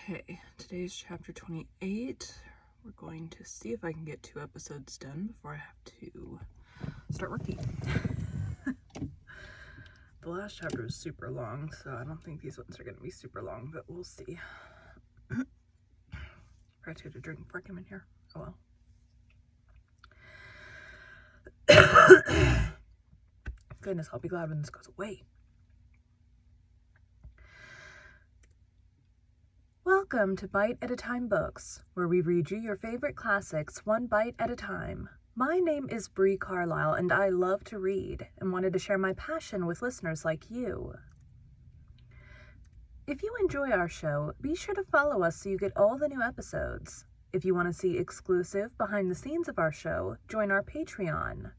Okay, today's chapter 28. We're going to see if I can get 2 episodes done before I have to start working. The last chapter was super long, so I don't think these ones are going to be super long, but we'll see. Probably to get a drink before I come in here. Oh well. Goodness, I'll be glad when this goes away. Welcome to Bite at a Time Books, where we read you your favorite classics one bite at a time. My name is Bree Carlisle, and I love to read and wanted to share my passion with listeners like you. If you enjoy our show, be sure to follow us so you get all the new episodes. If you want to see exclusive behind the scenes of our show, join our Patreon.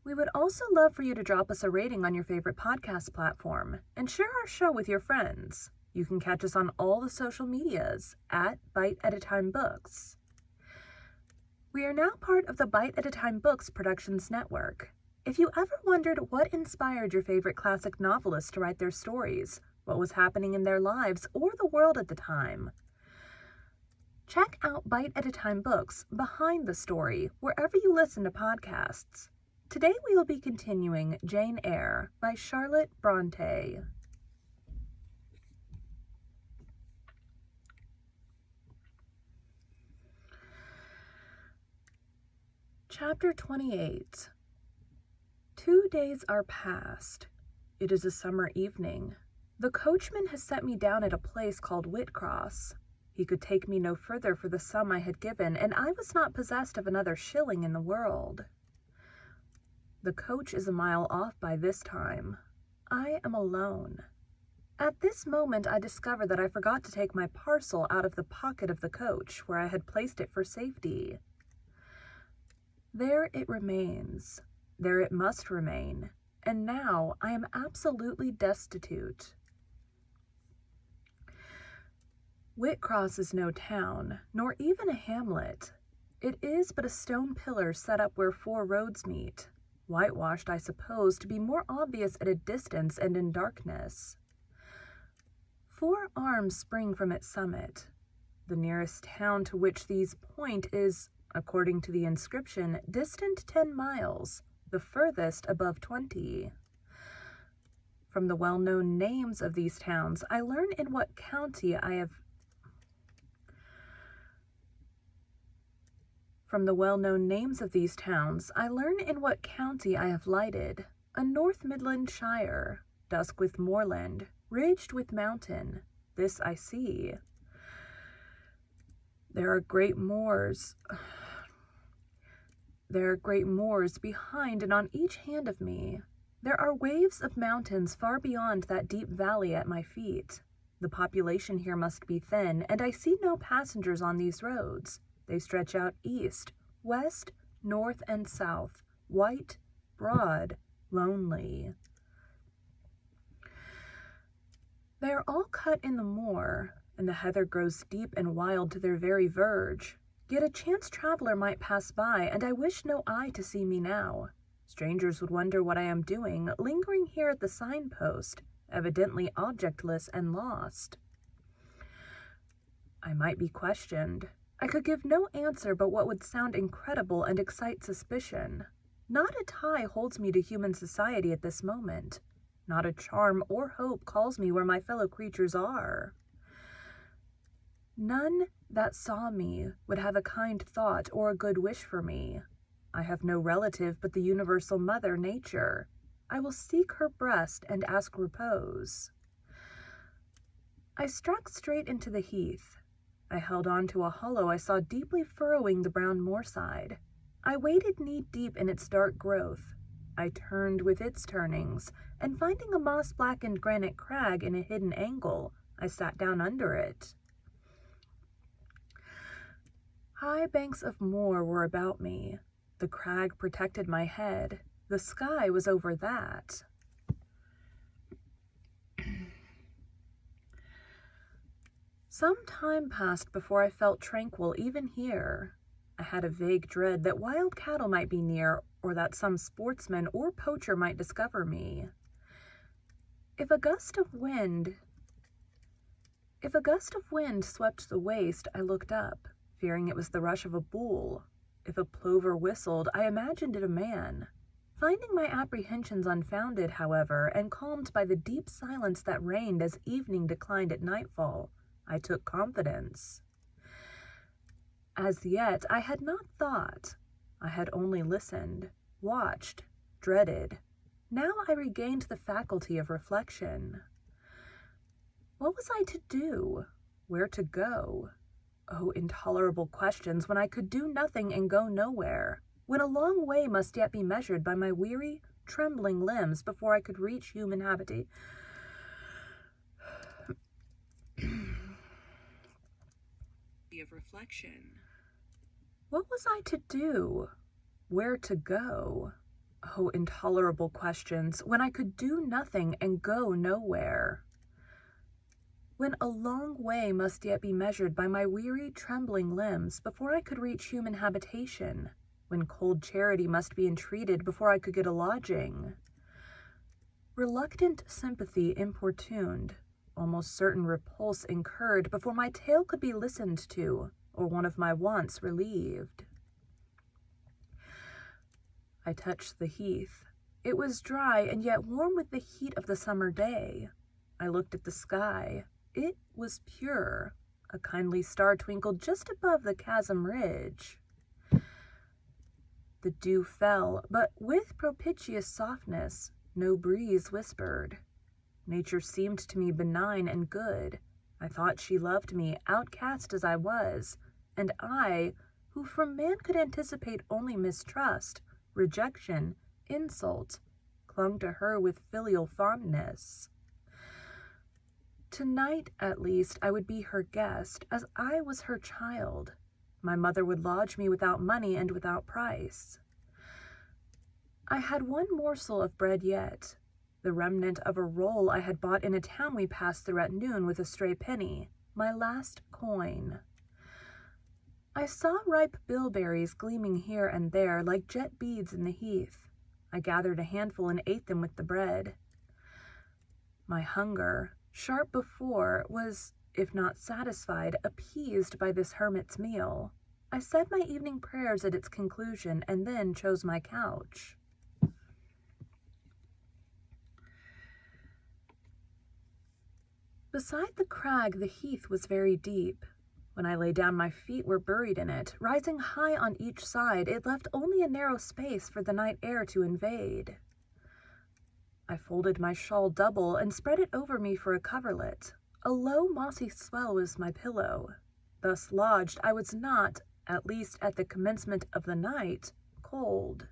We would also love for you to drop us a rating on your favorite podcast platform and share our show with your friends. You can catch us on all the social medias at Bite at a Time Books. We are now part of the Bite at a Time Books Productions Network. If you ever wondered what inspired your favorite classic novelists to write their stories, what was happening in their lives or the world at the time, check out Bite at a Time Books Behind the Story wherever you listen to podcasts. Today we will be continuing Jane Eyre by Charlotte Bronte. Chapter 28. 2 days are past. It is a summer evening. The coachman has set me down at a place called Whitcross. He could take me no further for the sum I had given, and I was not possessed of another shilling in the world. The coach is a mile off by this time. I am alone. At this moment I discover that I forgot to take my parcel out of the pocket of the coach, where I had placed it for safety. There it remains. There it must remain. And now I am absolutely destitute. Whitcross is no town, nor even a hamlet. It is but a stone pillar set up where 4 roads meet, whitewashed, I suppose, to be more obvious at a distance and in darkness. 4 arms spring from its summit. The nearest town to which these point is, according to the inscription, distant 10 miles, the furthest above 20. From the well-known names of these towns, I learn in what county I have lighted, a North Midland shire, dusk with moorland, ridged with mountain. This I see. There are great moors behind and on each hand of me. There are waves of mountains far beyond that deep valley at my feet. The population here must be thin, and I see no passengers on these roads. They stretch out east, west, north, and south, white, broad, lonely. They are all cut in the moor, and the heather grows deep and wild to their very verge. Yet a chance traveler might pass by, and I wish no eye to see me now. Strangers would wonder what I am doing, lingering here at the signpost, evidently objectless and lost. I might be questioned. I could give no answer but what would sound incredible and excite suspicion. Not a tie holds me to human society at this moment. Not a charm or hope calls me where my fellow creatures are. None that saw me would have a kind thought or a good wish for me. I have no relative but the universal mother, nature. I will seek her breast and ask repose. I struck straight into the heath. I held on to a hollow I saw deeply furrowing the brown moorside. I waded knee-deep in its dark growth. I turned with its turnings, and finding a moss-blackened granite crag in a hidden angle, I sat down under it. High banks of moor were about me. The crag protected my head. The sky was over that. Some time passed before I felt tranquil even here. I had a vague dread that wild cattle might be near, or that some sportsman or poacher might discover me. If a gust of wind If a gust of wind swept the waste, I looked up, fearing it was the rush of a bull. If a plover whistled, I imagined it a man. Finding my apprehensions unfounded, however, and calmed by the deep silence that reigned as evening declined at nightfall, I took confidence. As yet, I had not thought. I had only listened, watched, dreaded. Now I regained the faculty of reflection. What was I to do? Where to go? Oh, intolerable questions, when I could do nothing and go nowhere, when a long way must yet be measured by my weary, trembling limbs before I could reach human habitation. Of reflection. What was I to do? Where to go? Oh, intolerable questions, when I could do nothing and go nowhere, when a long way must yet be measured by my weary, trembling limbs before I could reach human habitation, when cold charity must be entreated before I could get a lodging. Reluctant sympathy importuned, almost certain repulse incurred before my tale could be listened to, or one of my wants relieved. I touched the heath. It was dry and yet warm with the heat of the summer day. I looked at the sky. It was pure. A kindly star twinkled just above the chasm ridge. The dew fell, but with propitious softness, no breeze whispered. Nature seemed to me benign and good. I thought she loved me, outcast as I was, and I, who from man could anticipate only mistrust, rejection, insult, clung to her with filial fondness. Tonight, at least, I would be her guest, as I was her child. My mother would lodge me without money and without price. I had one morsel of bread yet, the remnant of a roll I had bought in a town we passed through at noon with a stray penny, my last coin. I saw ripe bilberries gleaming here and there like jet beads in the heath. I gathered a handful and ate them with the bread. My hunger, sharp before, was, if not satisfied, appeased by this hermit's meal. I said my evening prayers at its conclusion and then chose my couch. Beside the crag, the heath was very deep. When I lay down, my feet were buried in it. Rising high on each side, it left only a narrow space for the night air to invade. I folded my shawl double and spread it over me for a coverlet. A low, mossy swell was my pillow. Thus lodged, I was not, at least at the commencement of the night, cold.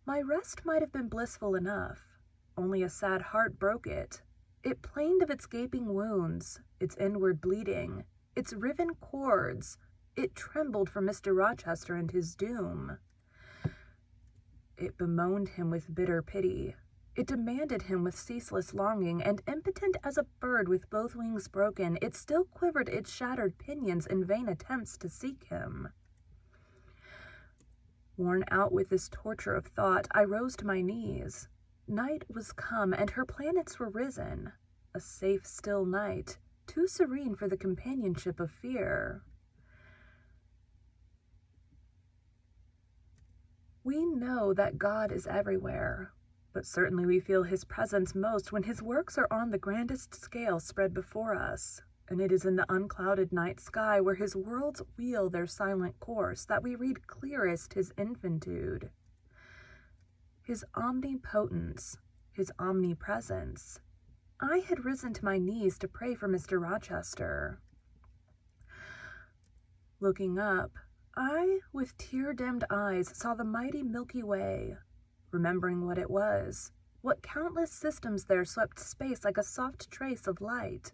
My rest might have been blissful enough. Only a sad heart broke it. It plained of its gaping wounds, its inward bleeding, its riven cords. It trembled for Mr. Rochester and his doom. It bemoaned him with bitter pity. It demanded him with ceaseless longing, and impotent as a bird with both wings broken, it still quivered its shattered pinions in vain attempts to seek him. Worn out with this torture of thought, I rose to my knees. Night was come, and her planets were risen. A safe, still night, too serene for the companionship of fear. We know that God is everywhere, but certainly we feel his presence most when his works are on the grandest scale spread before us, and it is in the unclouded night sky where his worlds wheel their silent course that we read clearest his infinitude, his omnipotence, his omnipresence. I had risen to my knees to pray for Mr. Rochester. Looking up, I, with tear-dimmed eyes, saw the mighty Milky Way. Remembering what it was, what countless systems there swept space like a soft trace of light,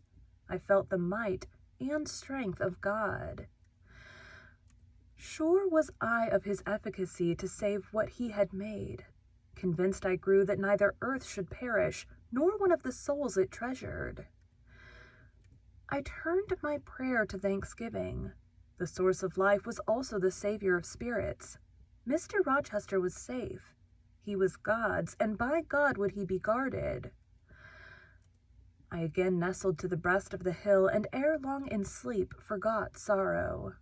I felt the might and strength of God. Sure was I of his efficacy to save what he had made. Convinced I grew that neither earth should perish, nor one of the souls it treasured. I turned my prayer to thanksgiving. The source of life was also the savior of spirits. Mr. Rochester was safe. He was God's, and by God would he be guarded. I again nestled to the breast of the hill, and ere long in sleep forgot sorrow.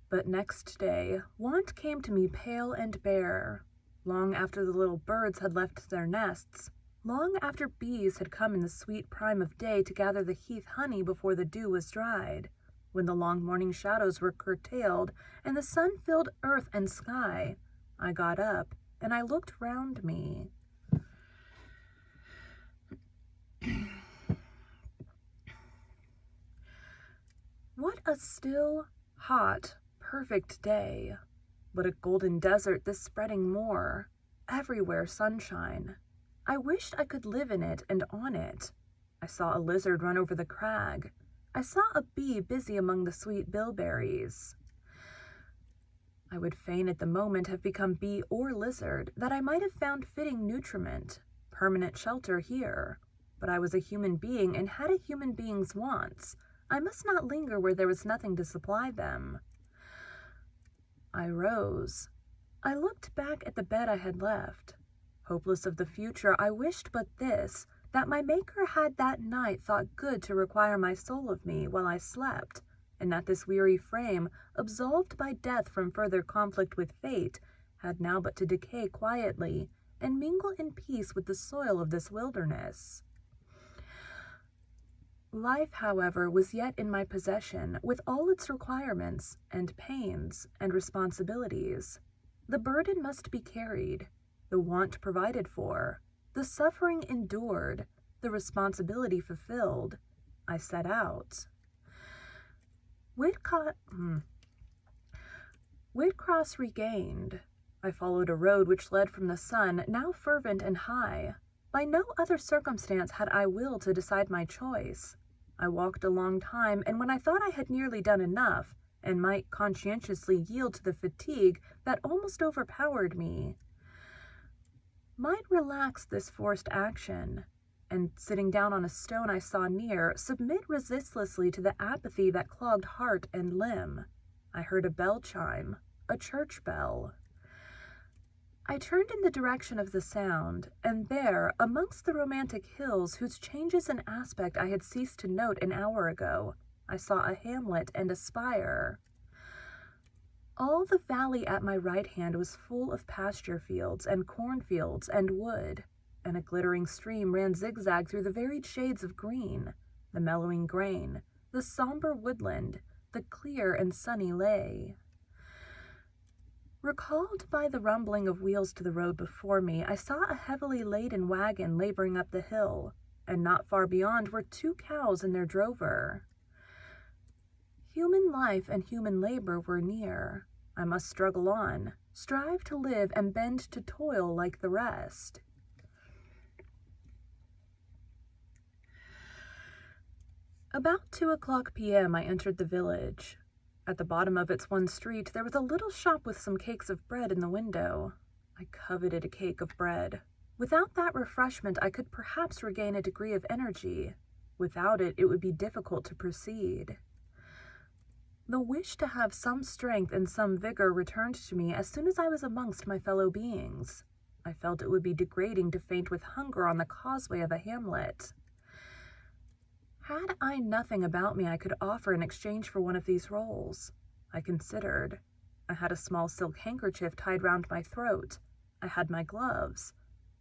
But next day, want came to me pale and bare, long after the little birds had left their nests, long after bees had come in the sweet prime of day to gather the heath honey before the dew was dried, when the long morning shadows were curtailed, and the sun filled earth and sky. I got up, and I looked round me. What a still, hot, perfect day. What a golden desert this spreading moor. Everywhere sunshine. I wished I could live in it and on it. I saw a lizard run over the crag. I saw a bee busy among the sweet bilberries. I would fain at the moment have become bee or lizard, that I might have found fitting nutriment, permanent shelter here. But I was a human being and had a human being's wants. I must not linger where there was nothing to supply them. I rose. I looked back at the bed I had left. Hopeless of the future, I wished but this, that my Maker had that night thought good to require my soul of me while I slept, and that this weary frame, absolved by death from further conflict with fate, had now but to decay quietly and mingle in peace with the soil of this wilderness. Life, however, was yet in my possession, with all its requirements and pains and responsibilities. The burden must be carried, the want provided for, the suffering endured, the responsibility fulfilled. I set out. Whitcross regained. I followed a road which led from the sun, now fervent and high. By no other circumstance had I will to decide my choice. I walked a long time, and when I thought I had nearly done enough, and might conscientiously yield to the fatigue that almost overpowered me, might relax this forced action, and sitting down on a stone I saw near, submit resistlessly to the apathy that clogged heart and limb, I heard a bell chime, a church bell. I turned in the direction of the sound, and there, amongst the romantic hills whose changes in aspect I had ceased to note an hour ago, I saw a hamlet and a spire. All the valley at my right hand was full of pasture fields and cornfields and wood, and a glittering stream ran zigzag through the varied shades of green, the mellowing grain, the somber woodland, the clear and sunny lay. Recalled by the rumbling of wheels to the road before me, I saw a heavily laden wagon laboring up the hill, and not far beyond were 2 cows and their drover. Human life and human labor were near. I must struggle on, strive to live and bend to toil like the rest. About 2:00 p.m. I entered the village. At the bottom of its one street there was a little shop with some cakes of bread in the window. I coveted a cake of bread. Without that refreshment I could perhaps regain a degree of energy. Without it, it would be difficult to proceed. The wish to have some strength and some vigor returned to me as soon as I was amongst my fellow beings. I felt it would be degrading to faint with hunger on the causeway of a hamlet. Had I nothing about me I could offer in exchange for one of these rolls? I considered. I had a small silk handkerchief tied round my throat. I had my gloves.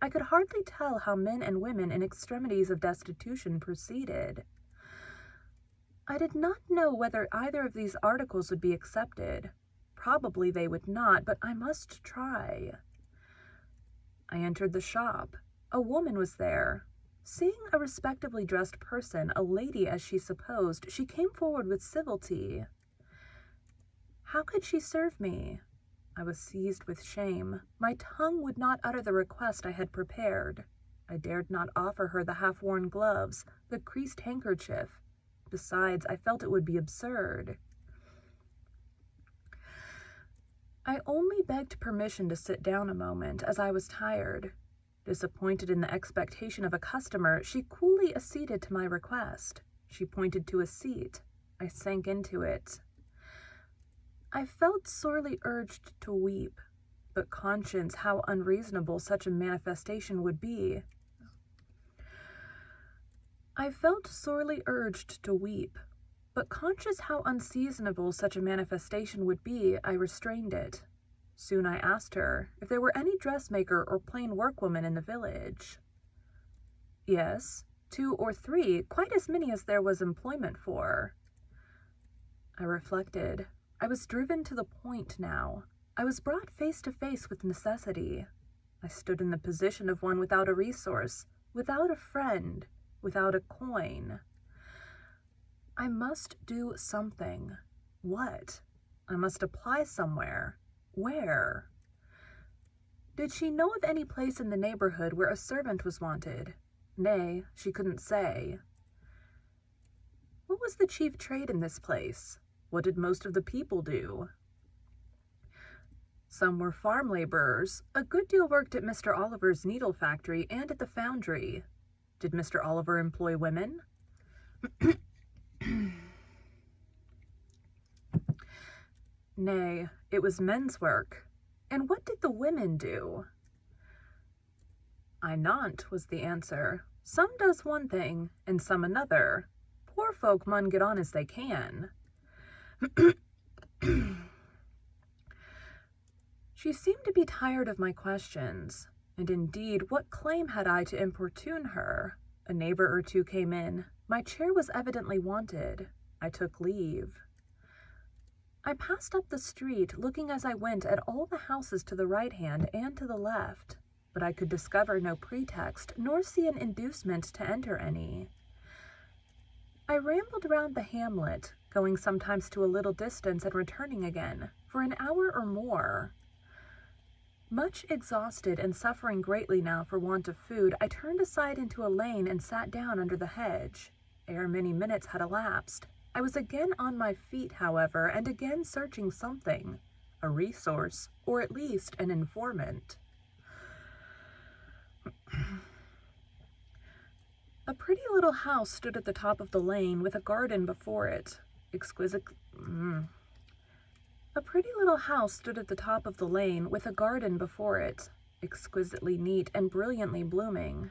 I could hardly tell how men and women in extremities of destitution proceeded. I did not know whether either of these articles would be accepted. Probably they would not, but I must try. I entered the shop. A woman was there. Seeing a respectably dressed person, a lady as she supposed, she came forward with civility. How could she serve me? I was seized with shame. My tongue would not utter the request I had prepared. I dared not offer her the half-worn gloves, the creased handkerchief. Besides, I felt it would be absurd. I only begged permission to sit down a moment, as I was tired. Disappointed in the expectation of a customer, she coolly acceded to my request. She pointed to a seat. I sank into it. I felt sorely urged to weep, but conscious how unreasonable such a manifestation would be. I felt sorely urged to weep, but conscious how unseasonable such a manifestation would be, I restrained it. Soon I asked her if there were any dressmaker or plain workwoman in the village. Yes, 2 or 3, quite as many as there was employment for. I reflected. I was driven to the point now. I was brought face to face with necessity. I stood in the position of one without a resource, without a friend, without a coin. I must do something. What? I must apply somewhere. Where? Did she know of any place in the neighborhood where a servant was wanted? Nay, she couldn't say. What was the chief trade in this place? What did most of the people do? Some were farm laborers. A good deal worked at Mr. Oliver's needle factory and at the foundry. Did Mr. Oliver employ women? Nay, it was men's work. And what did the women do? I not, was the answer. Some does one thing, and some another. Poor folk mun get on as they can. She seemed to be tired of my questions, and indeed, what claim had I to importune her? A neighbor or two came in. My chair was evidently wanted. I took leave. I passed up the street, looking as I went at all the houses to the right hand and to the left, but I could discover no pretext, nor see an inducement to enter any. I rambled round the hamlet, going sometimes to a little distance and returning again, for an hour or more. Much exhausted and suffering greatly now for want of food, I turned aside into a lane and sat down under the hedge. Ere many minutes had elapsed, I was again on my feet, however, and again searching something, a resource, or at least an informant. A pretty little house stood at the top of the lane with a garden before it. A pretty little house stood at the top of the lane with a garden before it, exquisitely neat and brilliantly blooming.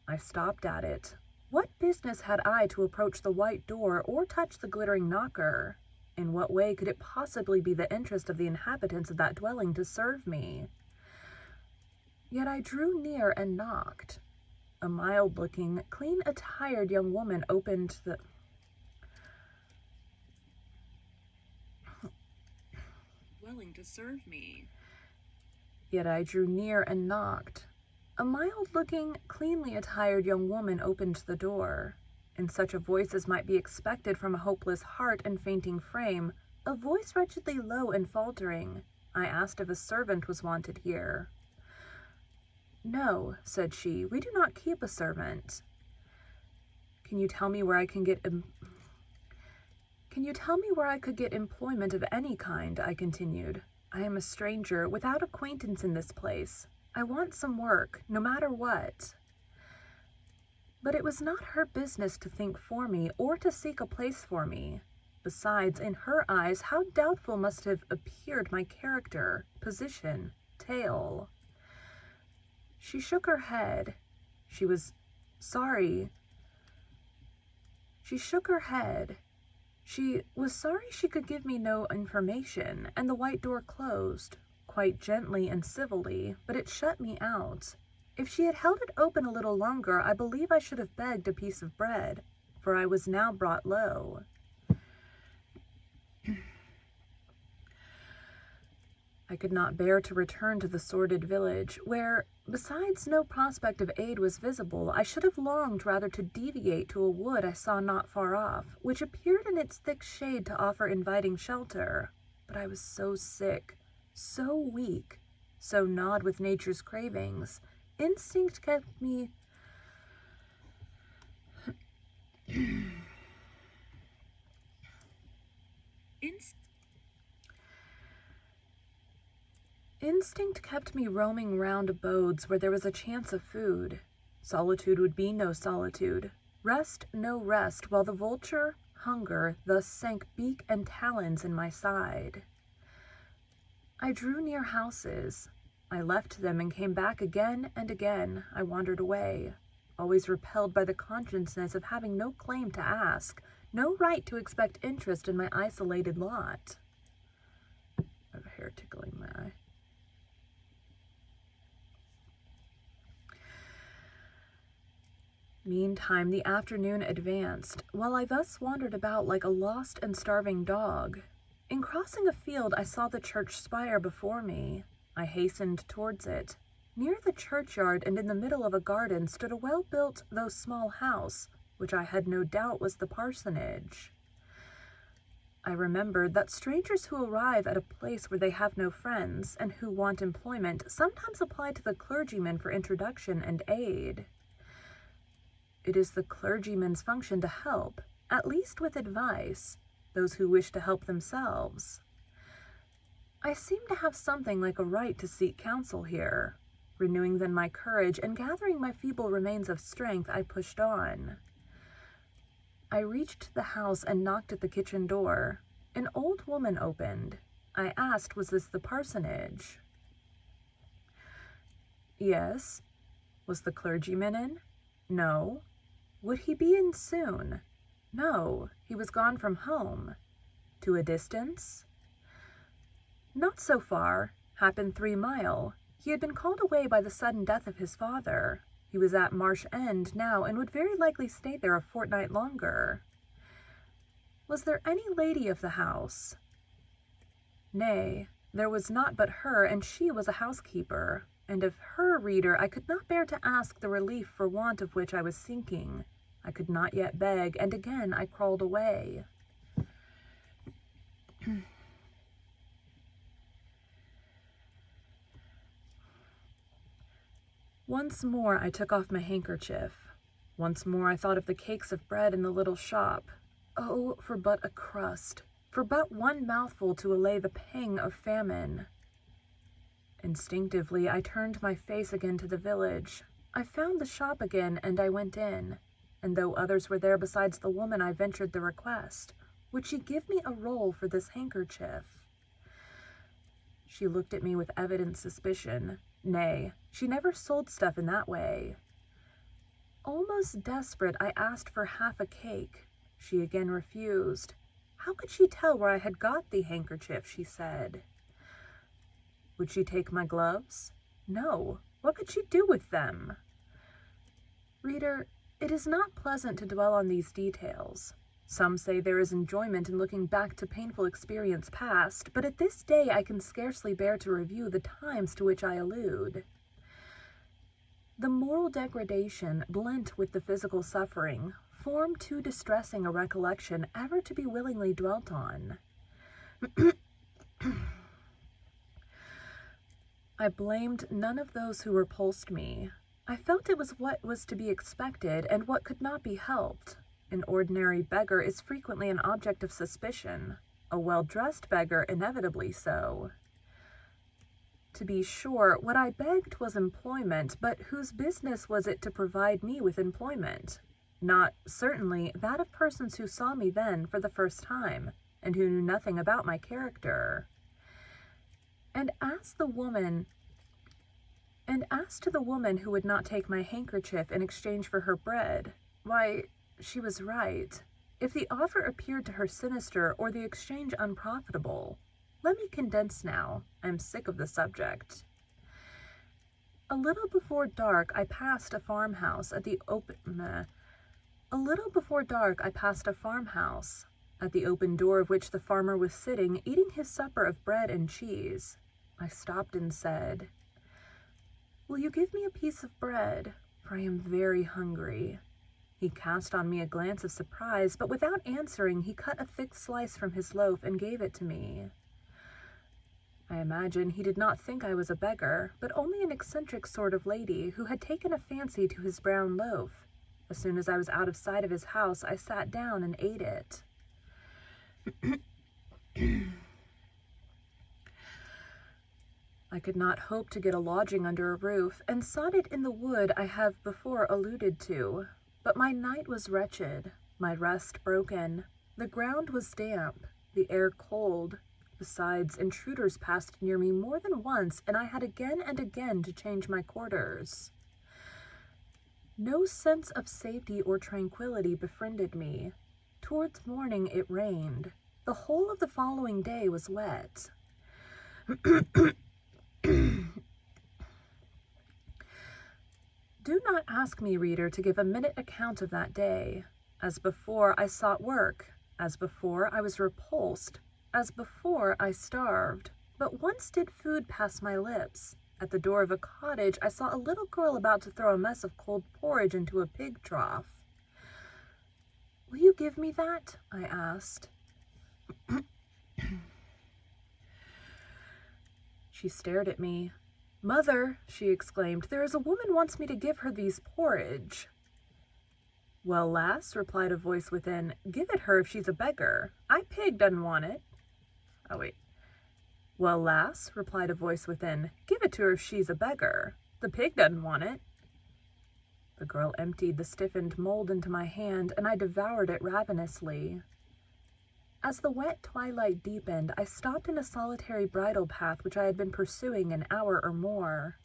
I stopped at it. What business had I to approach the white door or touch the glittering knocker? In what way could it possibly be the interest of the inhabitants of that dwelling to serve me? Yet I drew near and knocked. A mild-looking, clean-attired young woman opened the... willing to serve me. Yet I drew near and knocked. A mild-looking, cleanly attired young woman opened the door. In such a voice as might be expected from a hopeless heart and fainting frame, a voice wretchedly low and faltering, I asked if a servant was wanted here. No, said she, we do not keep a servant. Can you tell me where I could get employment of any kind? I continued. I am a stranger, without acquaintance in this place. I want some work, no matter what. But it was not her business to think for me or to seek a place for me. Besides, in her eyes, how doubtful must have appeared my character, position, tale. She shook her head. She was sorry. She shook her head. She was sorry she could give me no information, and the white door closed, quite gently and civilly, but it shut me out. If she had held it open a little longer, I believe I should have begged a piece of bread, for I was now brought low. I could not bear to return to the sordid village, where, besides no prospect of aid was visible, I should have longed rather to deviate to a wood I saw not far off, which appeared in its thick shade to offer inviting shelter. But I was so sick, so weak, so gnawed with nature's cravings, instinct kept me... Instinct kept me roaming round abodes where there was a chance of food. Solitude would be no solitude, rest no rest, while the vulture, hunger, thus sank beak and talons in my side. I drew near houses. I left them and came back again and again. I wandered away. always repelled by the consciousness of having no claim to ask, no right to expect interest in my isolated lot. I have a hair tickling my eye. Meantime, the afternoon advanced, while I thus wandered about like a lost and starving dog. In crossing a field, I saw the church spire before me. I hastened towards it. Near the churchyard and in the middle of a garden stood a well-built, though small house, which I had no doubt was the parsonage. I remembered that strangers who arrive at a place where they have no friends and who want employment sometimes apply to the clergyman for introduction and aid. It is the clergyman's function to help, at least with advice, those who wish to help themselves. I seem to have something like a right to seek counsel here. Renewing then my courage and gathering my feeble remains of strength, I pushed on. I reached the house and knocked at the kitchen door. An old woman opened. I asked, was this the parsonage? Yes. Was the clergyman in? No. Would he be in soon? No, he was gone from home. To a distance? Not so far. Happened 3 mile. He had been called away by the sudden death of his father. He was at Marsh End now and would very likely stay there a fortnight longer. Was there any lady of the house? Nay, there was not but her, and she was a housekeeper. And of her, reader, I could not bear to ask the relief for want of which I was sinking. I could not yet beg, and again I crawled away. Once more I took off my handkerchief. Once more I thought of the cakes of bread in the little shop. Oh, for but a crust, for but one mouthful to allay the pang of famine. Instinctively, I turned my face again to the village. I found the shop again, and I went in. And though others were there besides the woman, I ventured the request. Would she give me a roll for this handkerchief? She looked at me with evident suspicion. Nay, she never sold stuff in that way. Almost desperate, I asked for half a cake. She again refused. How could she tell where I had got the handkerchief, she said. Would she take my gloves? No. What could she do with them? Reader, it is not pleasant to dwell on these details. Some say there is enjoyment in looking back to painful experience past, but at this day I can scarcely bear to review the times to which I allude. The moral degradation, blent with the physical suffering, form too distressing a recollection ever to be willingly dwelt on. I blamed none of those who repulsed me. I felt it was what was to be expected and what could not be helped. An ordinary beggar is frequently an object of suspicion, a well-dressed beggar inevitably so. To be sure, what I begged was employment, but whose business was it to provide me with employment? Not, certainly, that of persons who saw me then for the first time, and who knew nothing about my character. And as to the woman who would not take my handkerchief in exchange for her bread, why, she was right. If the offer appeared to her sinister or the exchange unprofitable, let me condense now. I am sick of the subject. A little before dark, I passed a farmhouse at the open door of which the farmer was sitting, eating his supper of bread and cheese. I stopped and said, "Will you give me a piece of bread? For I am very hungry." He cast on me a glance of surprise, but without answering, he cut a thick slice from his loaf and gave it to me. I imagine he did not think I was a beggar, but only an eccentric sort of lady who had taken a fancy to his brown loaf. As soon as I was out of sight of his house, I sat down and ate it. I could not hope to get a lodging under a roof, and sought it in the wood I have before alluded to. But my night was wretched, my rest broken. The ground was damp, the air cold. Besides, intruders passed near me more than once, and I had again and again to change my quarters. No sense of safety or tranquility befriended me. Towards morning it rained. The whole of the following day was wet. Do not ask me, reader, to give a minute account of that day. As before, I sought work. As before, I was repulsed. As before, I starved. But once did food pass my lips. At the door of a cottage, I saw a little girl about to throw a mess of cold porridge into a pig trough. "Will you give me that?" I asked. She stared at me. "Mother," she exclaimed, "there is a woman wants me to give her these porridge." "Well, lass," replied a voice within, "give it her if she's a beggar. I pig doesn't want it." Oh, wait. "Well, lass," replied a voice within, "give it to her if she's a beggar. The pig doesn't want it." The girl emptied the stiffened mold into my hand, and I devoured it ravenously. As the wet twilight deepened, I stopped in a solitary bridle path which I had been pursuing an hour or more.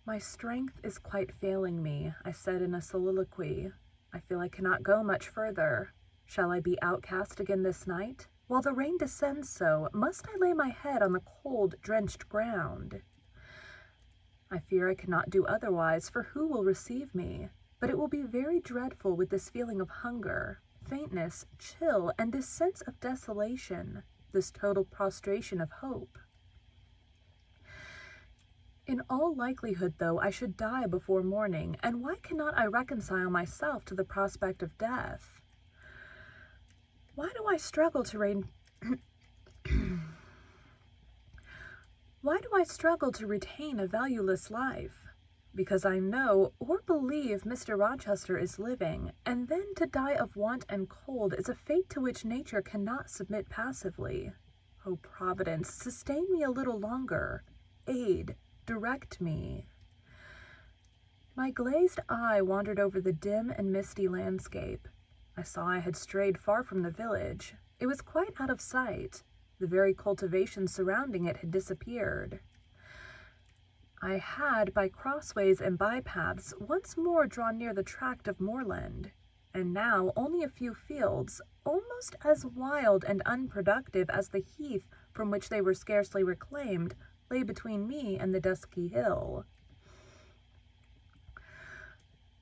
"My strength is quite failing me," I said in a soliloquy. "I feel I cannot go much further. Shall I be outcast again this night? While the rain descends so, must I lay my head on the cold, drenched ground? I fear I cannot do otherwise, for who will receive me? But it will be very dreadful with this feeling of hunger, faintness, chill, and this sense of desolation, this total prostration of hope. In all likelihood, though, I should die before morning, and why cannot I reconcile myself to the prospect of death? Why do I struggle to retain a valueless life? Because I know or believe Mr. Rochester is living, and then to die of want and cold is a fate to which nature cannot submit passively. O Providence, sustain me a little longer. Aid, direct me." My glazed eye wandered over the dim and misty landscape. I saw I had strayed far from the village. It was quite out of sight. The very cultivation surrounding it had disappeared. I had, by crossways and bypaths, once more drawn near the tract of moorland, and now only a few fields, almost as wild and unproductive as the heath from which they were scarcely reclaimed, lay between me and the dusky hill.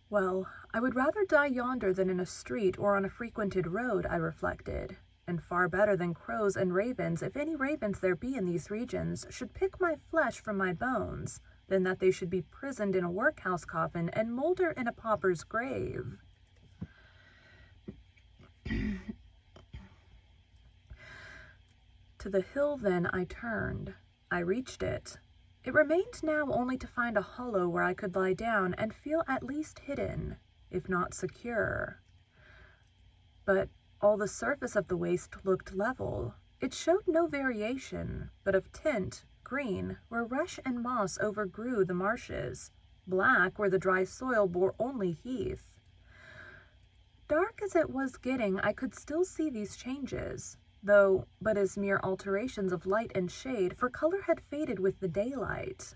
Well, I would rather die yonder than in a street or on a frequented road, I reflected, and far better than crows and ravens, if any ravens there be in these regions, should pick my flesh from my bones, than that they should be prisoned in a workhouse coffin and moulder in a pauper's grave. To the hill, then, I turned. I reached it. It remained now only to find a hollow where I could lie down and feel at least hidden, if not secure. But all the surface of the waste looked level. It showed no variation, but of tint, green, where rush and moss overgrew the marshes, black where the dry soil bore only heath. Dark as it was getting, I could still see these changes, though but as mere alterations of light and shade, for color had faded with the daylight.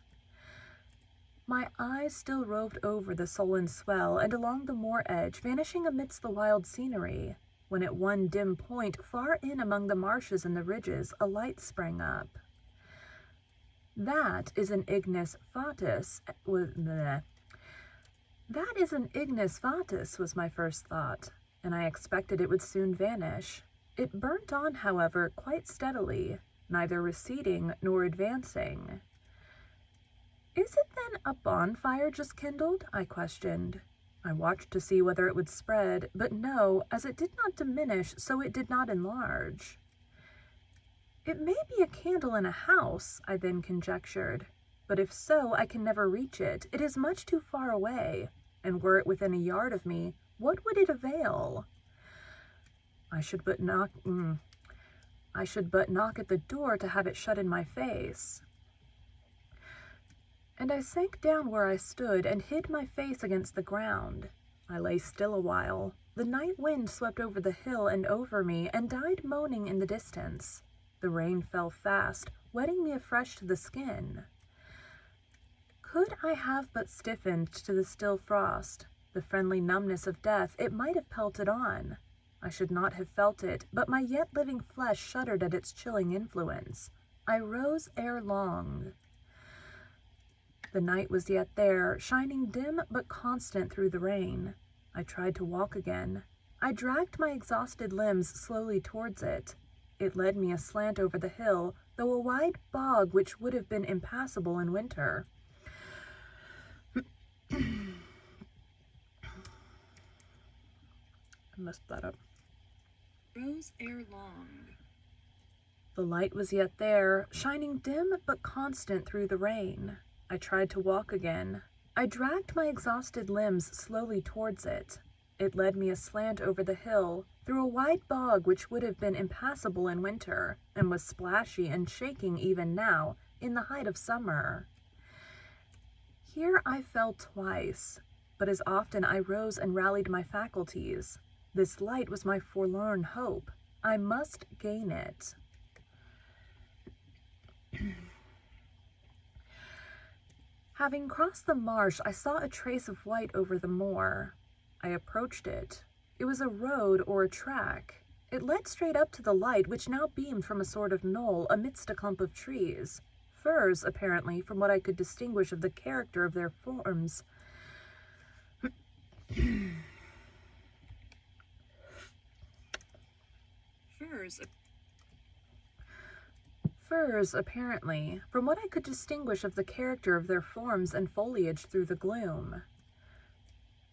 My eyes still roved over the sullen swell and along the moor edge, vanishing amidst the wild scenery, when at one dim point, far in among the marshes and the ridges, a light sprang up. That is an ignis fatuus, was my first thought, and I expected it would soon vanish. It burnt on, however, quite steadily, neither receding nor advancing. "Is it then a bonfire just kindled?" I questioned. I watched to see whether it would spread, but no, as it did not diminish, so it did not enlarge. "It may be a candle in a house," I then conjectured, "but if so, I can never reach it. It is much too far away, and were it within a yard of me, what would it avail? I should but knock at the door to have it shut in my face." And I sank down where I stood and hid my face against the ground. I lay still a while. The night wind swept over the hill and over me and died moaning in the distance. The rain fell fast, wetting me afresh to the skin. Could I have but stiffened to the still frost, the friendly numbness of death, it might have pelted on. I should not have felt it, but my yet living flesh shuddered at its chilling influence. I rose ere long. The night was yet there, shining dim but constant through the rain. I tried to walk again. I dragged my exhausted limbs slowly towards it. It led me aslant over the hill, though a wide bog which would have been impassable in winter. I messed that up. Rose ere long. The light was yet there, shining dim but constant through the rain. I tried to walk again. I dragged my exhausted limbs slowly towards it. It led me aslant over the hill, through a wide bog which would have been impassable in winter, and was splashy and shaking even now, in the height of summer. Here I fell twice, but as often I rose and rallied my faculties. This light was my forlorn hope. I must gain it. Having crossed the marsh, I saw a trace of white over the moor. I approached it. It was a road or a track. It led straight up to the light, which now beamed from a sort of knoll amidst a clump of trees. Firs, apparently, from what I could distinguish of the character of their forms. Firs, apparently, from what I could distinguish of the character of their forms and foliage through the gloom.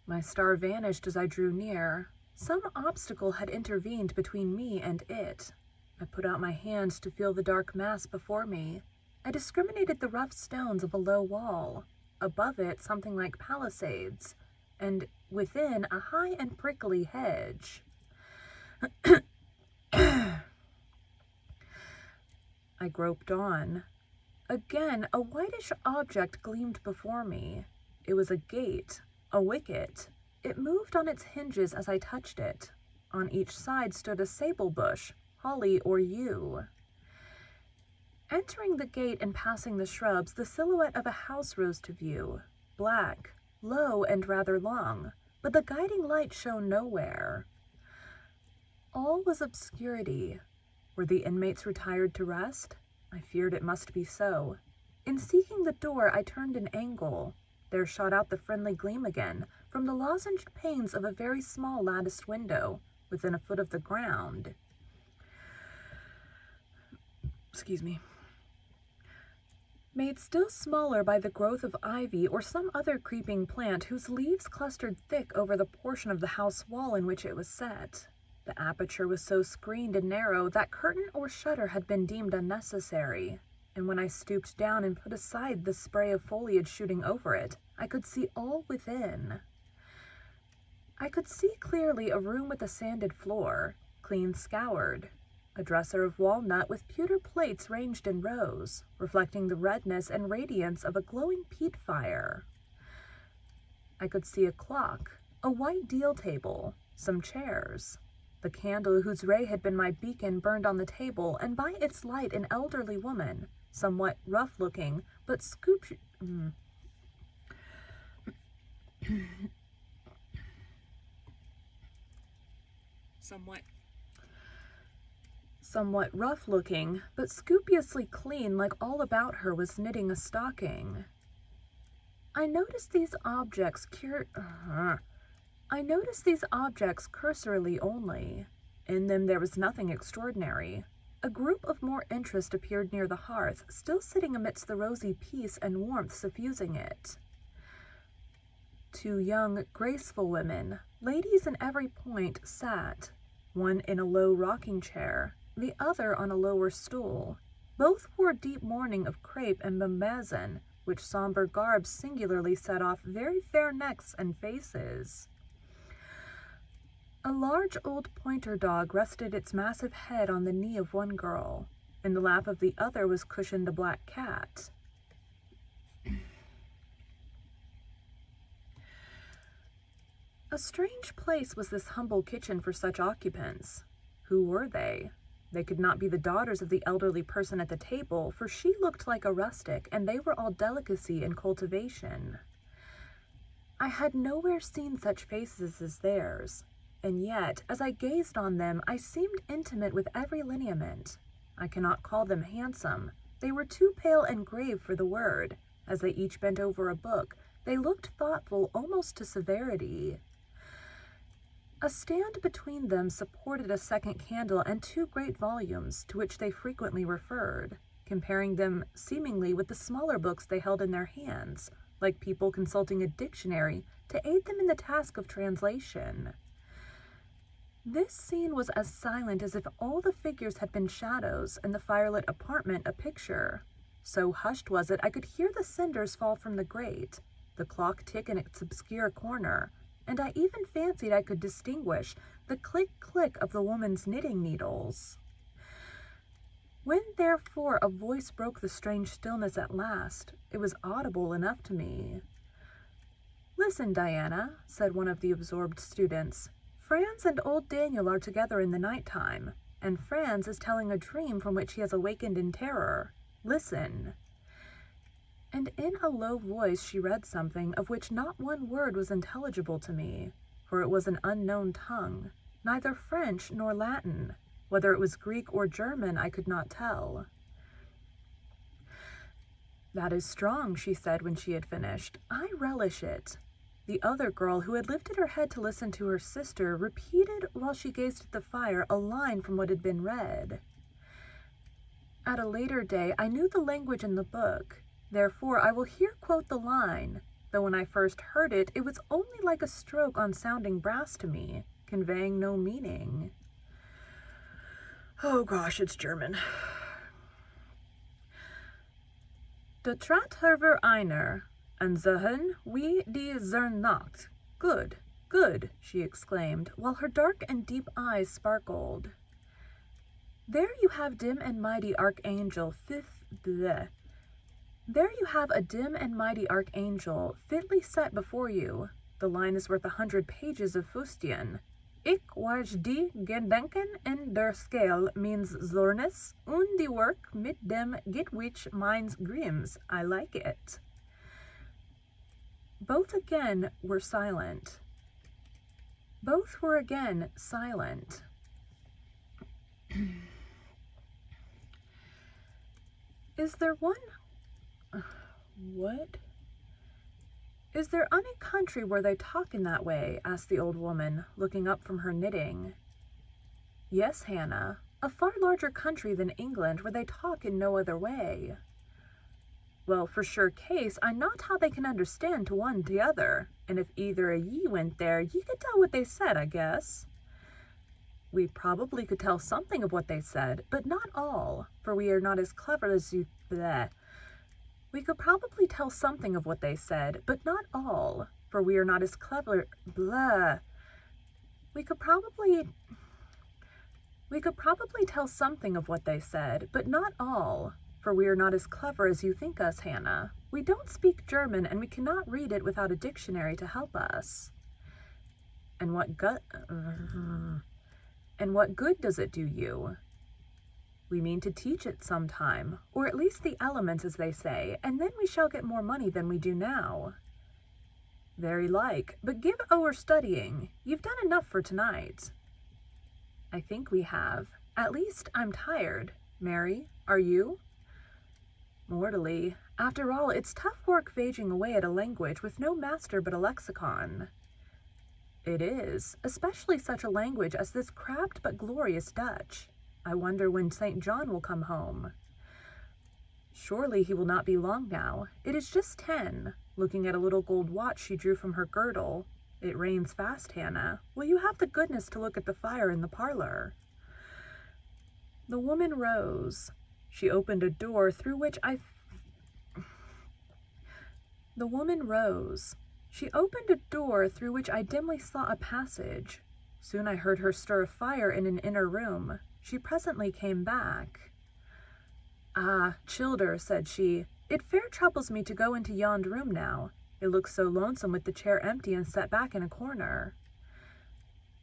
My star vanished as I drew near. Some obstacle had intervened between me and it. I put out my hand to feel the dark mass before me. I discriminated the rough stones of a low wall. Above it, something like palisades, and within, a high and prickly hedge. I groped on. Again, a whitish object gleamed before me. It was a gate, a wicket. It moved on its hinges as I touched it. On each side stood a sable bush, holly or yew. Entering the gate and passing the shrubs, the silhouette of a house rose to view, black, low, and rather long, but the guiding light shone nowhere. All was obscurity. Were the inmates retired to rest? I feared it must be so. In seeking the door, I turned an angle. There shot out the friendly gleam again, from the lozenged panes of a very small latticed window, within a foot of the ground. Excuse me. Made still smaller by the growth of ivy or some other creeping plant whose leaves clustered thick over the portion of the house wall in which it was set. The aperture was so screened and narrow that curtain or shutter had been deemed unnecessary, and when I stooped down and put aside the spray of foliage shooting over it, I could see all within. I could see clearly a room with a sanded floor, clean scoured, a dresser of walnut with pewter plates ranged in rows, reflecting the redness and radiance of a glowing peat fire. I could see a clock, a white deal table, some chairs. The candle whose ray had been my beacon burned on the table, and by its light an elderly woman, somewhat rough-looking, but somewhat rough-looking, but scrupulously clean like all about her, was knitting a stocking. I noticed these objects cursorily only. In them there was nothing extraordinary. A group of more interest appeared near the hearth, still sitting amidst the rosy peace and warmth suffusing it. 2 young, graceful women, ladies in every point, sat, one in a low rocking chair, the other on a lower stool. Both wore deep mourning of crepe and bombazin, which somber garbs singularly set off very fair necks and faces. A large old pointer dog rested its massive head on the knee of one girl. In the lap of the other was cushioned a black cat. A strange place was this humble kitchen for such occupants. Who were they? They could not be the daughters of the elderly person at the table, for she looked like a rustic, and they were all delicacy and cultivation. I had nowhere seen such faces as theirs, and yet, as I gazed on them, I seemed intimate with every lineament. I cannot call them handsome. They were too pale and grave for the word. As they each bent over a book, they looked thoughtful almost to severity. A stand between them supported a second candle and 2 great volumes, to which they frequently referred, comparing them seemingly with the smaller books they held in their hands, like people consulting a dictionary to aid them in the task of translation. This scene was as silent as if all the figures had been shadows and the firelit apartment a picture. So hushed was it I could hear the cinders fall from the grate, the clock tick in its obscure corner, and I even fancied I could distinguish the click-click of the woman's knitting needles. When, therefore, a voice broke the strange stillness at last, it was audible enough to me. "Listen, Diana," said one of the absorbed students. "Franz and old Daniel are together in the night-time, and Franz is telling a dream from which he has awakened in terror. Listen." And in a low voice she read something of which not one word was intelligible to me, for it was an unknown tongue, neither French nor Latin. Whether it was Greek or German I could not tell. "That is strong," she said when she had finished. "I relish it." The other girl, who had lifted her head to listen to her sister, repeated while she gazed at the fire a line from what had been read. At a later day I knew the language in the book. Therefore I will here quote the line, though when I first heard it, it was only like a stroke on sounding brass to me, conveying no meaning. Oh gosh, it's German. "De Trathöver einer, and sehen wie die Zernacht. Good, good," she exclaimed, while her dark and deep eyes sparkled. "There you have dim and mighty archangel, There you have a dim and mighty archangel, fitly set before you. The line is worth 100 pages of fustian. Ich was die Gedenken in der Scale means Zornis, und die Work mit dem Gitwich meins Grimms. I like it." Both again were silent. Both were again silent. "Is there one? What? Is there any country where they talk in that way?" asked the old woman, looking up from her knitting. "Yes, Hannah, a far larger country than England, where they talk in no other way." "Well, for sure case, I not how they can understand to one to other, and if either of ye went there, ye could tell what they said, I guess." "We probably could tell something of what they said, but not all, for we are not as clever as you. Bleh. We could probably tell something of what they said, but not all, for we are not as clever. Blah. We could probably tell something of what they said, but not all, for we are not as clever as you think us, Hannah. We don't speak German, and we cannot read it without a dictionary to help us." And what good does it do you?" "We mean to teach it sometime, or at least the elements, as they say, and then we shall get more money than we do now." "Very like, but give o'er studying. You've done enough for tonight." "I think we have. At least I'm tired. Mary, are you?" "Mortally. After all, it's tough work vaging away at a language with no master but a lexicon." "It is, especially such a language as this crabbed but glorious Dutch. I wonder when St. John will come home." "Surely he will not be long now. It is just 10, looking at a little gold watch she drew from her girdle. It rains fast, Hannah. Will you have the goodness to look at the fire in the parlor?" The woman rose. She opened a door through which I dimly saw a passage. Soon I heard her stir a fire in an inner room. She presently came back. "Ah, Childer," said she, "it fair troubles me to go into yond room now. It looks so lonesome with the chair empty and set back in a corner."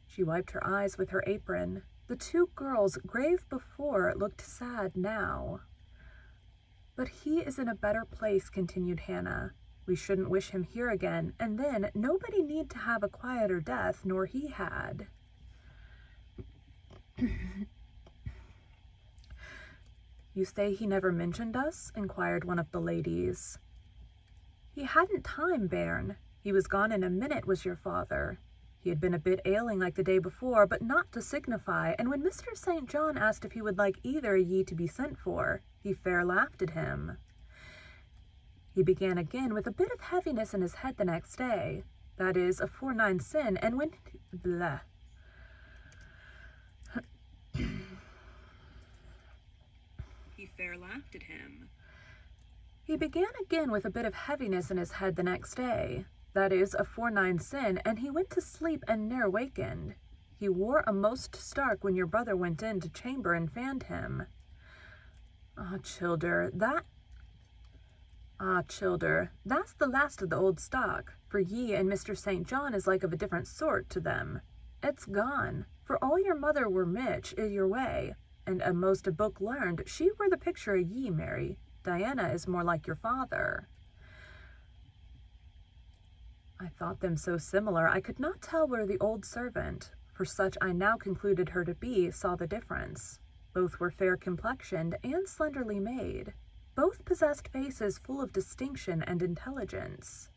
She wiped her eyes with her apron. The two girls, grave before, looked sad now. "But he is in a better place," continued Hannah. "We shouldn't wish him here again, and then nobody need to have a quieter death nor he had." "You say he never mentioned us?" inquired one of the ladies. "He hadn't time, bairn. He was gone in a minute, was your father. He had been a bit ailing like the day before, but not to signify, and when Mr. St. John asked if he would like either ye to be sent for, he fair laughed at him. He began again with a bit of heaviness in his head the next day, that is, a 4-9 sin, and when blah. He fair laughed at him. He began again with a bit of heaviness in his head the next day, that is, a 4-9 sin, and he went to sleep and ne'er wakened. He wore a most stark when your brother went in to chamber and fanned him. Childer, that's the last of the old stock, for ye and Mr. St. John is like of a different sort to them. It's gone, for all your mother were Mitch i' your way, and a most a book learned, she were the picture o' ye, Mary. Diana is more like your father. I thought them so similar, I could not tell where the old servant, for such I now concluded her to be, saw the difference. Both were fair-complexioned and slenderly made. Both possessed faces full of distinction and intelligence.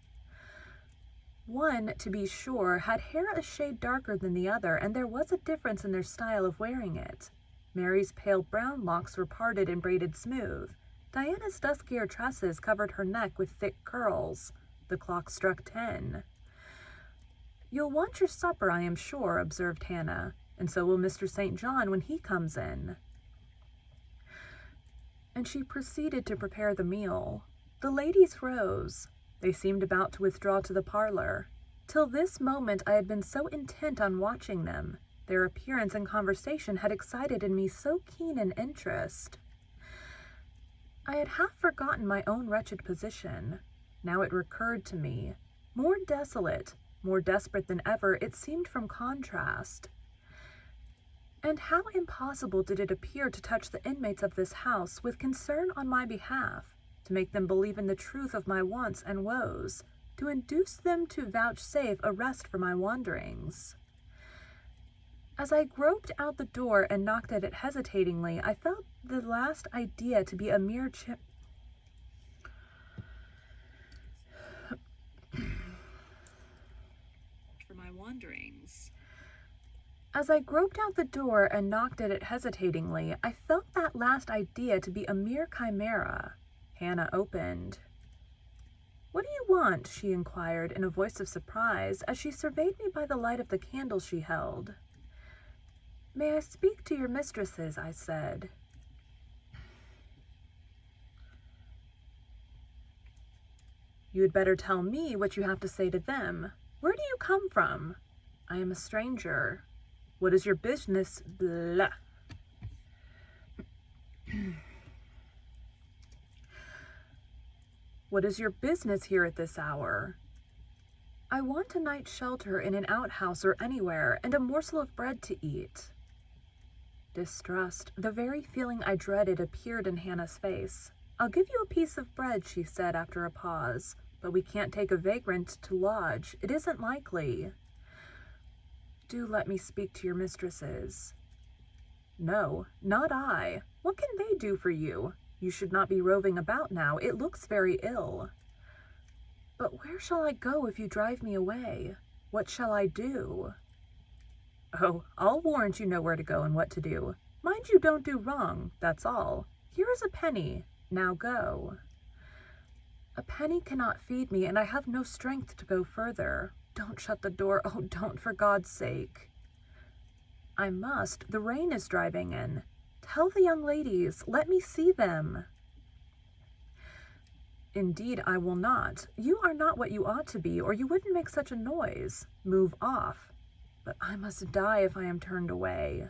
One, to be sure, had hair a shade darker than the other, and there was a difference in their style of wearing it. Mary's pale brown locks were parted and braided smooth. Diana's duskier tresses covered her neck with thick curls. The clock struck 10. "You'll want your supper, I am sure," observed Hannah, "and so will Mr. St. John when he comes in." And she proceeded to prepare the meal. The ladies rose. They seemed about to withdraw to the parlor. Till this moment I had been so intent on watching them. Their appearance and conversation had excited in me so keen an interest. I had half forgotten my own wretched position. Now it recurred to me. More desolate, more desperate than ever, it seemed from contrast. And how impossible did it appear to touch the inmates of this house with concern on my behalf, to make them believe in the truth of my wants and woes, to induce them to vouchsafe a rest for my wanderings. As I groped out the door and knocked at it hesitatingly, I felt the last idea to be a mere for my wanderings. As I groped out the door and knocked at it hesitatingly, I felt that last idea to be a mere chimera. Hannah opened. "What do you want?" she inquired in a voice of surprise as she surveyed me by the light of the candle she held. "May I speak to your mistresses?" I said. "You had better tell me what you have to say to them. Where do you come from?" "I am a stranger." "What is your business?" Blah. "What is your business here at this hour?" "I want a night's shelter in an outhouse or anywhere, and a morsel of bread to eat." Distrust, the very feeling I dreaded, appeared in Hannah's face. "I'll give you a piece of bread," she said after a pause, "but we can't take a vagrant to lodge. It isn't likely." "Do let me speak to your mistresses." "No, not I. What can they do for you? You should not be roving about now. It looks very ill." "But where shall I go if you drive me away? What shall I do?" "Oh, I'll warrant you know where to go and what to do. Mind you don't do wrong, that's all. Here is a penny. Now go." "A penny cannot feed me, and I have no strength to go further. Don't shut the door. Oh, don't, for God's sake." "I must. The rain is driving in. Tell the young ladies. Let me see them." "Indeed, I will not. You are not what you ought to be, or you wouldn't make such a noise. Move off. But I must die if I am turned away."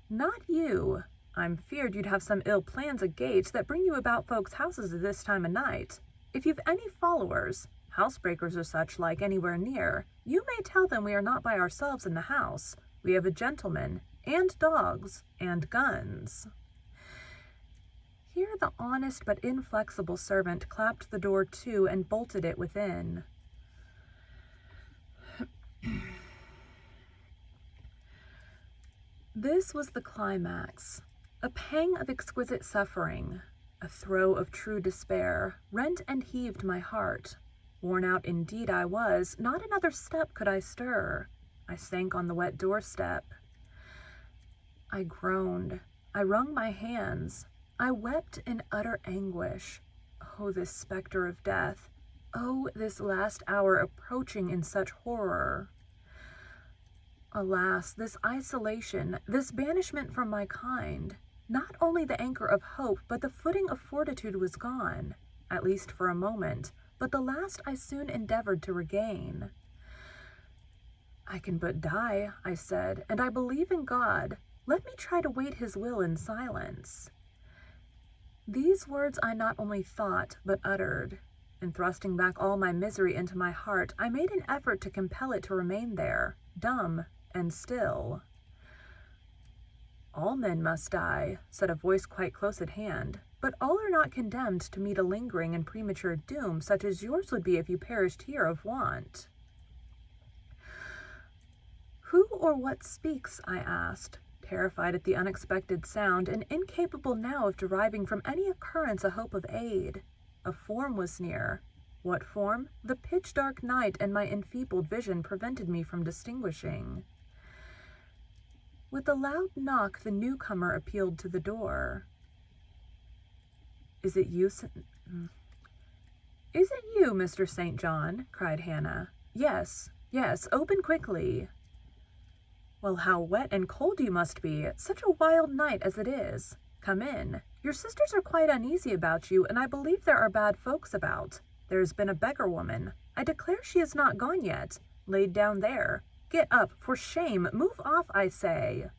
"Not you. I'm feared you'd have some ill plans agate that bring you about folks' houses at this time of night. If you've any followers, housebreakers or such like, anywhere near, you may tell them we are not by ourselves in the house, We have a gentleman, and dogs, and guns." Here the honest but inflexible servant clapped the door to and bolted it within. This was the climax. A pang of exquisite suffering, a throe of true despair, rent and heaved my heart. Worn out indeed I was, not another step could I stir. I sank on the wet doorstep. I groaned. I wrung my hands. I wept in utter anguish. Oh, this specter of death. Oh, this last hour approaching in such horror. Alas, this isolation, this banishment from my kind. Not only the anchor of hope, but the footing of fortitude was gone, at least for a moment, but the last I soon endeavored to regain. "I can but die," I said, "and I believe in God. Let me try to wait his will in silence." These words I not only thought, but uttered, and thrusting back all my misery into my heart, I made an effort to compel it to remain there, dumb and still. "All men must die," said a voice quite close at hand, "but all are not condemned to meet a lingering and premature doom such as yours would be if you perished here of want." "Who or what speaks?" I asked, terrified at the unexpected sound and incapable now of deriving from any occurrence a hope of aid. A form was near. What form? The pitch-dark night and my enfeebled vision prevented me from distinguishing. With a loud knock, the newcomer appealed to the door. "Is it you, Mr. St. John?" cried Hannah. Yes, open quickly." "Well, how wet and cold you must be, such a wild night as it is. Come in. Your sisters are quite uneasy about you, and I believe there are bad folks about. There has been a beggar woman. I declare she is not gone yet. Laid down there. Get up, for shame. Move off, I say."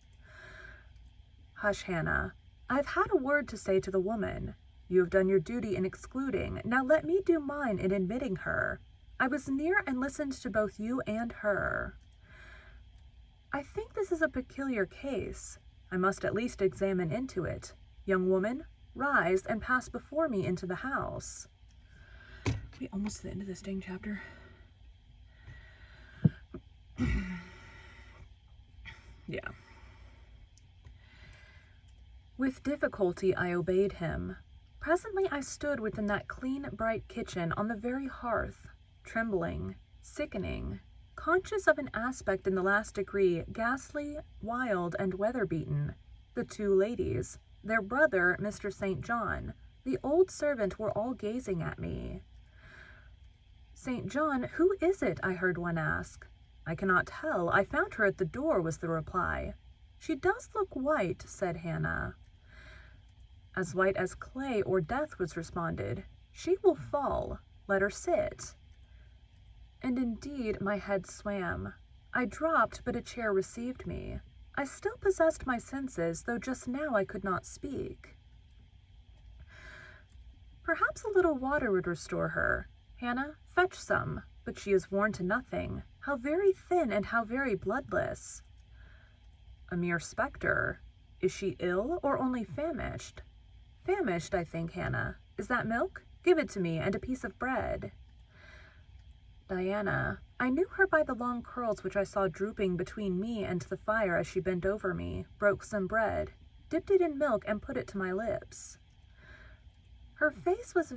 "Hush, Hannah. I've had a word to say to the woman. You have done your duty in excluding. Now let me do mine in admitting her. I was near and listened to both you and her. I think this is a peculiar case. I must at least examine into it. Young woman, rise and pass before me into the house." We almost to the end of this dang chapter. Yeah. With difficulty I obeyed him. Presently I stood within that clean, bright kitchen on the very hearth, trembling, sickening, conscious of an aspect in the last degree ghastly, wild, and weather-beaten. The two ladies, their brother, Mr. St. John, the old servant were all gazing at me. "St. John, who is it?" I heard one ask. "I cannot tell. I found her at the door," was the reply. "She does look white," said Hannah. "As white as clay or death," was responded. "She will fall. Let her sit." And indeed my head swam. I dropped, but a chair received me. I still possessed my senses, though just now I could not speak. "Perhaps a little water would restore her. Hannah, fetch some. But she is worn to nothing. How very thin and how very bloodless." "A mere spectre. Is she ill or only famished?" "Famished, I think, Hannah. Is that milk? Give it to me, and a piece of bread." Diana, I knew her by the long curls which I saw drooping between me and the fire as she bent over me, broke some bread, dipped it in milk, and put it to my lips. Her face was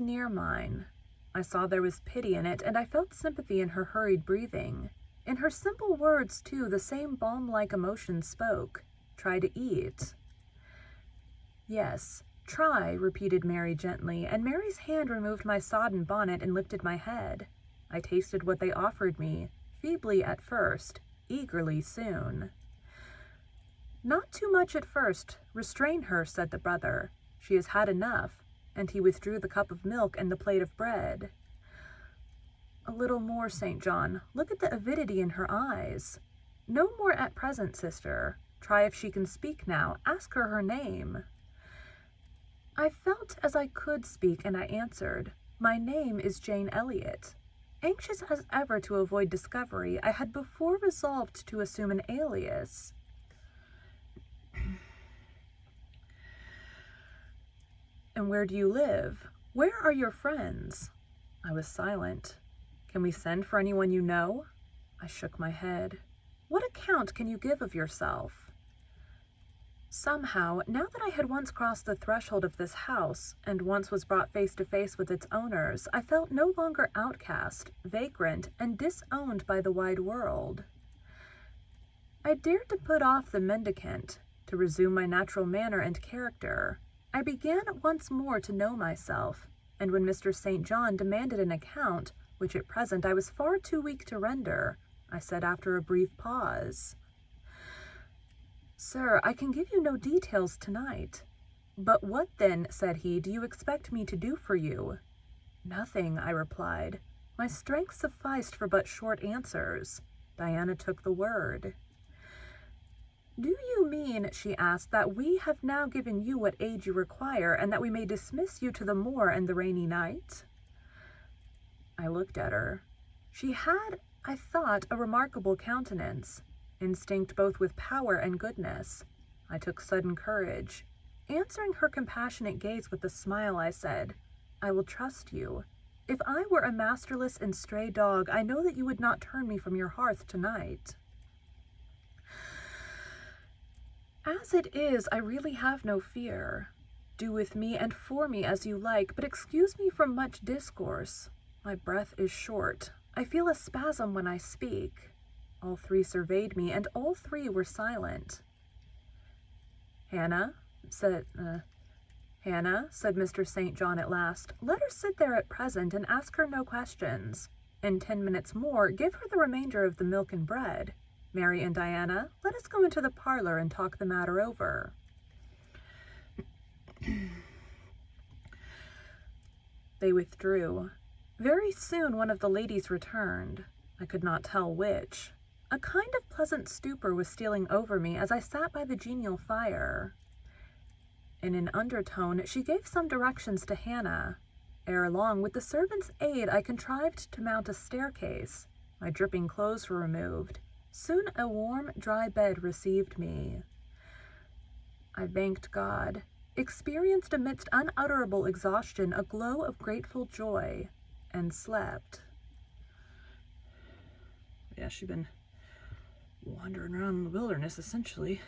near mine. I saw there was pity in it, and I felt sympathy in her hurried breathing. In her simple words, too, the same balm-like emotion spoke. "Try to eat." "Yes, try," repeated Mary gently, and Mary's hand removed my sodden bonnet and lifted my head. I tasted what they offered me, feebly at first, eagerly soon. "Not too much at first. Restrain her," said the brother. "She has had enough," and he withdrew the cup of milk and the plate of bread. "A little more, St. John. Look at the avidity in her eyes." "No more at present, sister. Try if she can speak now. Ask her her name." I felt as I could speak, and I answered, "My name is Jane Elliot." Anxious as ever to avoid discovery, I had before resolved to assume an alias. And where do you live? Where are your friends? I was silent. Can we send for anyone you know? I shook my head. What account can you give of yourself? Somehow, now that I had once crossed the threshold of this house, and once was brought face to face with its owners, I felt no longer outcast, vagrant, and disowned by the wide world. I dared to put off the mendicant, to resume my natural manner and character. I began once more to know myself, and when Mr. St. John demanded an account, which at present I was far too weak to render, I said after a brief pause, "Sir, I can give you no details tonight." "But what then," said he, "do you expect me to do for you?" "Nothing," I replied. My strength sufficed for but short answers. Diana took the word. "Do you mean," she asked, "that we have now given you what aid you require, and that we may dismiss you to the moor and the rainy night?" I looked at her. She had, I thought, a remarkable countenance, instinct both with power and goodness. I took sudden courage. Answering her compassionate gaze with a smile, I said, "I will trust you. If I were a masterless and stray dog, I know that you would not turn me from your hearth tonight. As it is, I really have no fear. Do with me and for me as you like, but excuse me from much discourse. My breath is short. I feel a spasm when I speak." All three surveyed me, and all three were silent. Hannah, said Mr. St. John at last, "let her sit there at present and ask her no questions. In 10 minutes more, give her the remainder of the milk and bread. Mary and Diana, let us go into the parlor and talk the matter over." They withdrew. Very soon one of the ladies returned. I could not tell which. A kind of pleasant stupor was stealing over me as I sat by the genial fire. In an undertone, she gave some directions to Hannah. Ere long, with the servant's aid, I contrived to mount a staircase. My dripping clothes were removed. Soon a warm, dry bed received me. I thanked God, experienced amidst unutterable exhaustion a glow of grateful joy, and slept. Yeah, she'd been wandering around the wilderness, essentially.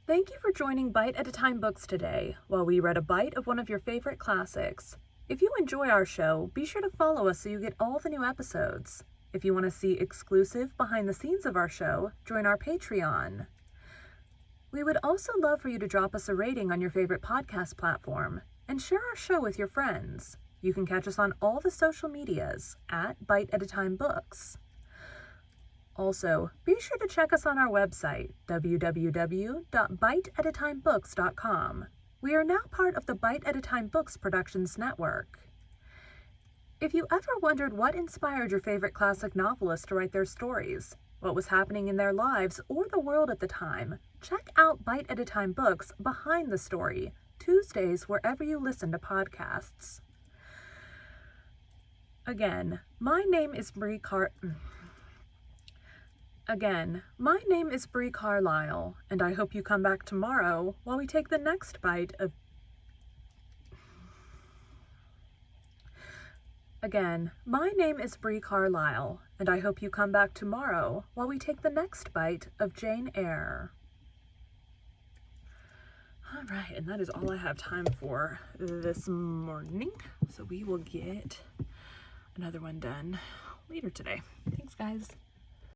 Thank you for joining Bite at a Time Books today, while we read a bite of one of your favorite classics. If you enjoy our show, be sure to follow us so you get all the new episodes. If you want to see exclusive behind the scenes of our show, join our Patreon. We would also love for you to drop us a rating on your favorite podcast platform and share our show with your friends. You can catch us on all the social medias at Bite at a Time Books. Also, be sure to check us on our website, www.biteatatimebooks.com. We are now part of the Bite at a Time Books Productions Network. If you ever wondered what inspired your favorite classic novelists to write their stories, what was happening in their lives or the world at the time, check out Bite at a Time Books Behind the Story, Tuesdays wherever you listen to podcasts. Again, my name is Bree Carlisle, and I hope you come back tomorrow while we take the next bite of... Again, my name is Bree Carlisle, and I hope you come back tomorrow while we take the next bite of Jane Eyre. All right, and that is all I have time for this morning, so we will get another one done later today. Thanks, guys.